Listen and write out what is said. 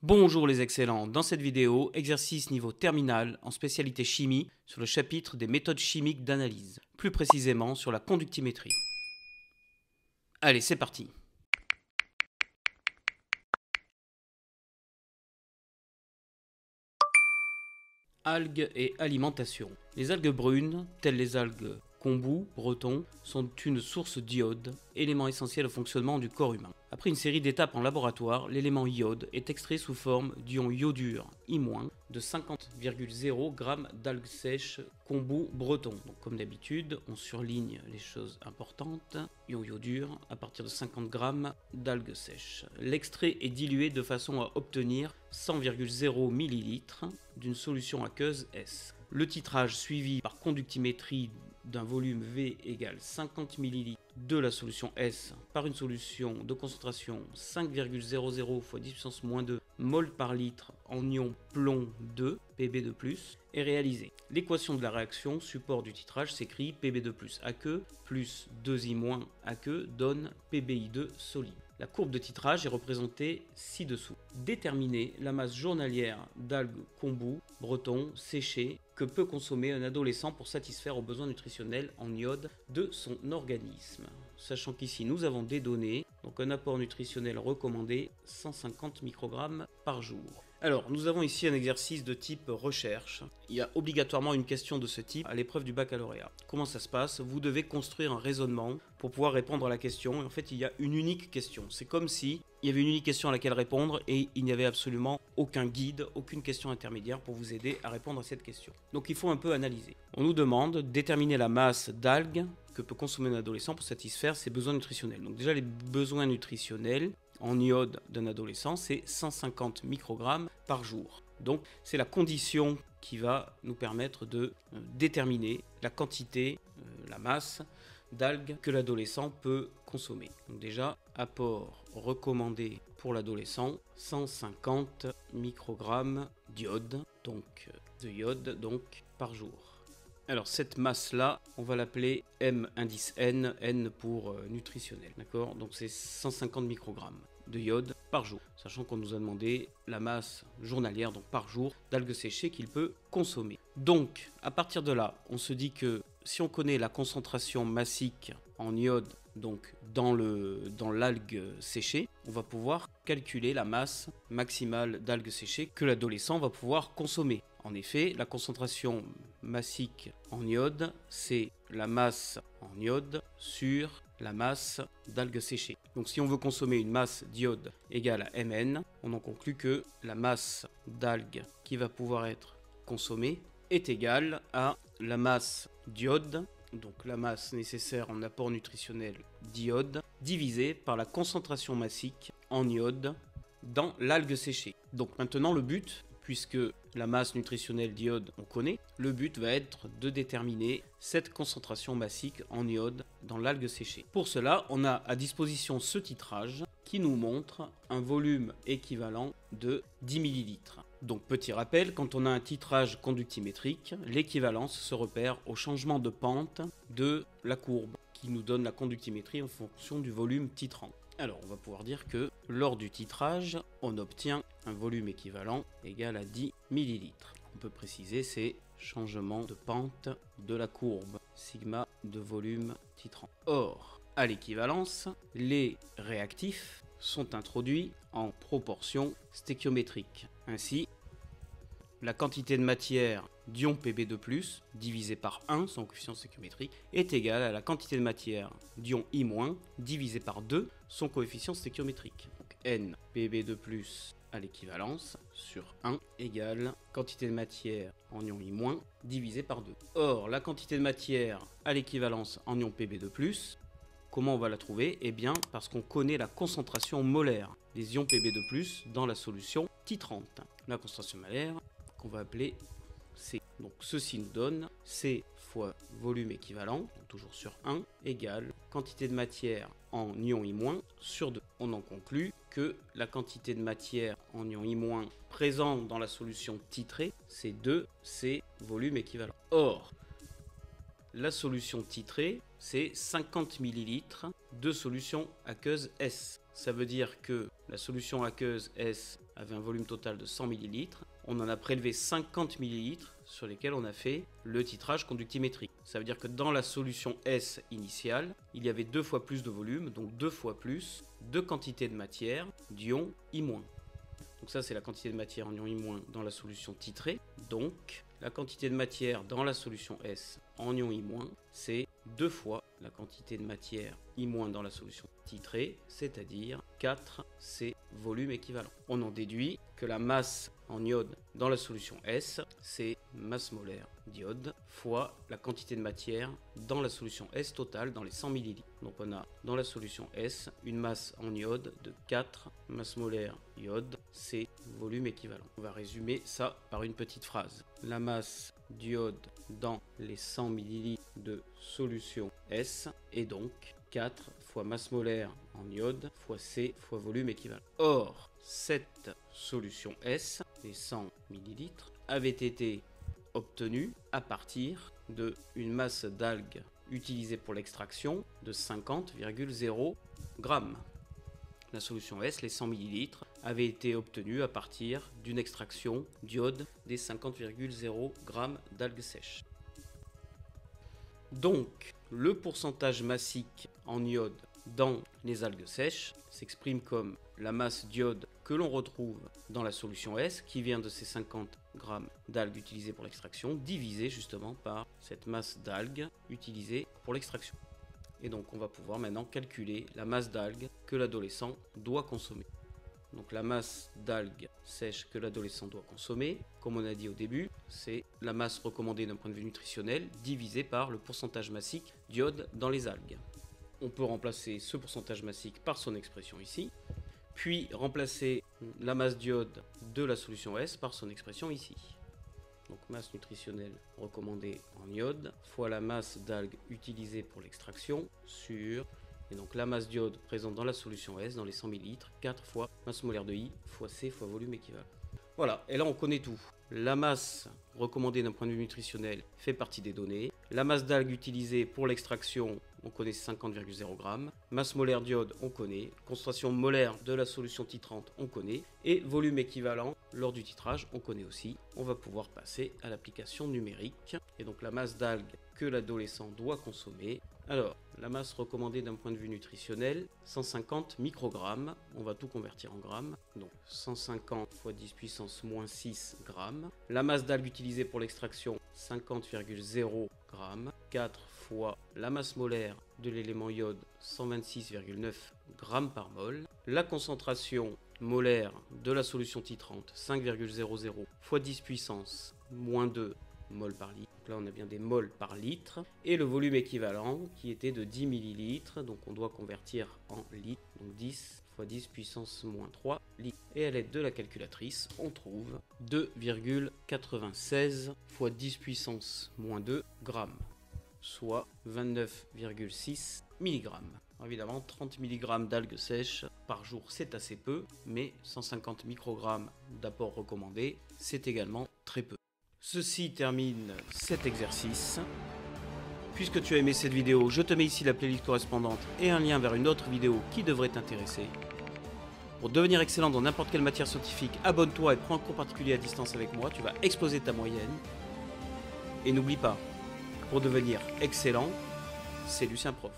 Bonjour les excellents, dans cette vidéo, exercice niveau terminal en spécialité chimie sur le chapitre des méthodes chimiques d'analyse, plus précisément sur la conductimétrie. Allez, c'est parti. Algues et alimentation. Les algues brunes, telles les algues kombu, breton, sont une source d'iode, élément essentiel au fonctionnement du corps humain. Après une série d'étapes en laboratoire, l'élément iode est extrait sous forme d'ion iodure I- de 50,0 g d'algues sèches kombu breton. Donc, comme d'habitude, on surligne les choses importantes. Ion iodure à partir de 50 g d'algues sèches. L'extrait est dilué de façon à obtenir 100,0 ml d'une solution aqueuse S. Le titrage suivi par conductimétrie d'un volume V égale 50 ml de la solution S par une solution de concentration 5,00 x 10 puissance -2 mol par litre en ion plomb 2, Pb2+, est réalisé. L'équation de la réaction, support du titrage, s'écrit Pb2+ aqueux plus 2I- aqueux donne PbI2 solide. La courbe de titrage est représentée ci-dessous. Déterminer la masse journalière d'algues kombu, breton, séchées que peut consommer un adolescent pour satisfaire aux besoins nutritionnels en iode de son organisme. Sachant qu'ici nous avons des données, donc un apport nutritionnel recommandé 150 microgrammes par jour. Alors, nous avons ici un exercice de type recherche. Il y a obligatoirement une question de ce type à l'épreuve du baccalauréat. Comment ça se passe? Vous devez construire un raisonnement pour pouvoir répondre à la question. Et en fait, il y a une unique question. C'est comme si il y avait une unique question à laquelle répondre et il n'y avait absolument aucun guide, aucune question intermédiaire pour vous aider à répondre à cette question. Donc, il faut un peu analyser. On nous demande de déterminer la masse d'algues que peut consommer un adolescent pour satisfaire ses besoins nutritionnels. Donc déjà, les besoins nutritionnels en iode d'un adolescent, c'est 150 microgrammes par jour. Donc c'est la condition qui va nous permettre de déterminer la quantité, la masse d'algues que l'adolescent peut consommer. Donc déjà, apport recommandé pour l'adolescent, 150 microgrammes d'iode, donc de iode donc par jour. Alors cette masse-là, on va l'appeler M indice N, N pour nutritionnel, d'accord? Donc c'est 150 microgrammes de iode par jour, sachant qu'on nous a demandé la masse journalière, donc par jour, d'algues séchées qu'il peut consommer. Donc à partir de là, on se dit que si on connaît la concentration massique en iode, donc dans l'algue séchée, on va pouvoir calculer la masse maximale d'algues séchées que l'adolescent va pouvoir consommer. En effet, la concentration massique en iode, c'est la masse en iode sur la masse d'algues séchées. Donc si on veut consommer une masse d'iode égale à Mn, on en conclut que la masse d'algues qui va pouvoir être consommée est égale à la masse d'iode, donc la masse nécessaire en apport nutritionnel d'iode, divisée par la concentration massique en iode dans l'algue séchée. Donc maintenant le but, puisque la masse nutritionnelle d'iode on connaît, le but va être de déterminer cette concentration massique en iode dans l'algue séchée. Pour cela, on a à disposition ce titrage qui nous montre un volume équivalent de 10 ml. Donc petit rappel, quand on a un titrage conductimétrique, l'équivalence se repère au changement de pente de la courbe qui nous donne la conductimétrie en fonction du volume titrant. Alors, on va pouvoir dire que lors du titrage, on obtient un volume équivalent égal à 10 ml. On peut préciser ces changements de pente de la courbe, sigma de volume titrant. Or, à l'équivalence, les réactifs sont introduits en proportion stéchiométrique. Ainsi, la quantité de matière d'ion Pb2+, divisé par 1, son coefficient stéchiométrique, est égale à la quantité de matière d'ion I-, divisé par 2, son coefficient stéchiométrique. Donc N Pb2+, à l'équivalence, sur 1, égale quantité de matière en ion I-, divisé par 2. Or, la quantité de matière à l'équivalence en ion Pb2+, comment on va la trouver? Eh bien, parce qu'on connaît la concentration molaire des ions Pb2+, dans la solution titrante. La concentration molaire, qu'on va appeler C. Donc ceci nous donne C fois volume équivalent, donc toujours sur 1, égale quantité de matière en ion I- sur 2. On en conclut que la quantité de matière en ion I- présente dans la solution titrée, c'est 2, c'est volume équivalent. Or, la solution titrée, c'est 50 ml de solution aqueuse S. Ça veut dire que la solution aqueuse S avait un volume total de 100 ml. On en a prélevé 50 ml sur lesquels on a fait le titrage conductimétrique. Ça veut dire que dans la solution S initiale, il y avait 2 fois plus de volume, donc 2 fois plus de quantité de matière d'ion I-. Donc ça, c'est la quantité de matière en ion I- dans la solution titrée. Donc la quantité de matière dans la solution S en ion I-, c'est 2 fois la quantité de matière I- dans la solution titrée, c'est-à-dire 4C volume équivalent. On en déduit que la masse en iode dans la solution S, c'est masse molaire d'iode fois la quantité de matière dans la solution S totale dans les 100 ml. Donc on a dans la solution S une masse en iode de 4 masses molaires iode, c'est volume équivalent. On va résumer ça par une petite phrase. La masse d'iode dans les 100 ml de solution S est donc 4 fois masse molaire en iode fois C fois volume équivalent. Or, cette solution S, les 100 ml, avait été obtenue à partir d'une masse d'algues utilisée pour l'extraction de 50,0 g. La solution S, les 100 ml, avait été obtenue à partir d'une extraction d'iode des 50,0 g d'algues sèches. Donc, le pourcentage massique en iode dans les algues sèches s'exprime comme la masse d'iode que l'on retrouve dans la solution S, qui vient de ces 50 g d'algues utilisées pour l'extraction, divisé justement par cette masse d'algues utilisée pour l'extraction. Et donc on va pouvoir maintenant calculer la masse d'algues que l'adolescent doit consommer. Donc la masse d'algues sèches que l'adolescent doit consommer, comme on a dit au début, c'est la masse recommandée d'un point de vue nutritionnel divisée par le pourcentage massique d'iode dans les algues. On peut remplacer ce pourcentage massique par son expression ici, puis remplacer la masse d'iode de la solution S par son expression ici. Donc masse nutritionnelle recommandée en iode fois la masse d'algues utilisée pour l'extraction sur... Et donc la masse d'iode présente dans la solution S, dans les 100 ml, 4 fois masse molaire de I fois C fois volume équivalent. Voilà, et là on connaît tout. La masse recommandée d'un point de vue nutritionnel fait partie des données. La masse d'algues utilisée pour l'extraction, on connaît 50,0 g. Masse molaire d'iode, on connaît. Concentration molaire de la solution titrante, on connaît. Et volume équivalent lors du titrage, on connaît aussi. On va pouvoir passer à l'application numérique. Et donc la masse d'algues que l'adolescent doit consommer. Alors, la masse recommandée d'un point de vue nutritionnel, 150 microgrammes. On va tout convertir en grammes. Donc 150 fois 10 puissance moins 6 grammes. La masse d'algues utilisée pour l'extraction, 50,0 grammes. 4 fois la masse molaire de l'élément iode, 126,9 grammes par mol. La concentration molaire de la solution titrante, 5,00 fois 10 puissance moins 2 mol par litre. Donc là on a bien des mols par litre. Et le volume équivalent qui était de 10 millilitres. Donc on doit convertir en litres. Donc 10 fois 10 puissance moins 3 litres. Et à l'aide de la calculatrice, on trouve 2,96 fois 10 puissance moins 2 grammes. Soit 29,6 mg. Alors évidemment, 30 mg d'algues sèches par jour, c'est assez peu, mais 150 microgrammes d'apport recommandé, c'est également très peu. Ceci termine cet exercice. Puisque tu as aimé cette vidéo, je te mets ici la playlist correspondante et un lien vers une autre vidéo qui devrait t'intéresser. Pour devenir excellent dans n'importe quelle matière scientifique, abonne-toi et prends un cours particulier à distance avec moi, tu vas exploser ta moyenne. Et n'oublie pas, pour devenir excellent, c'est Lucien Prof.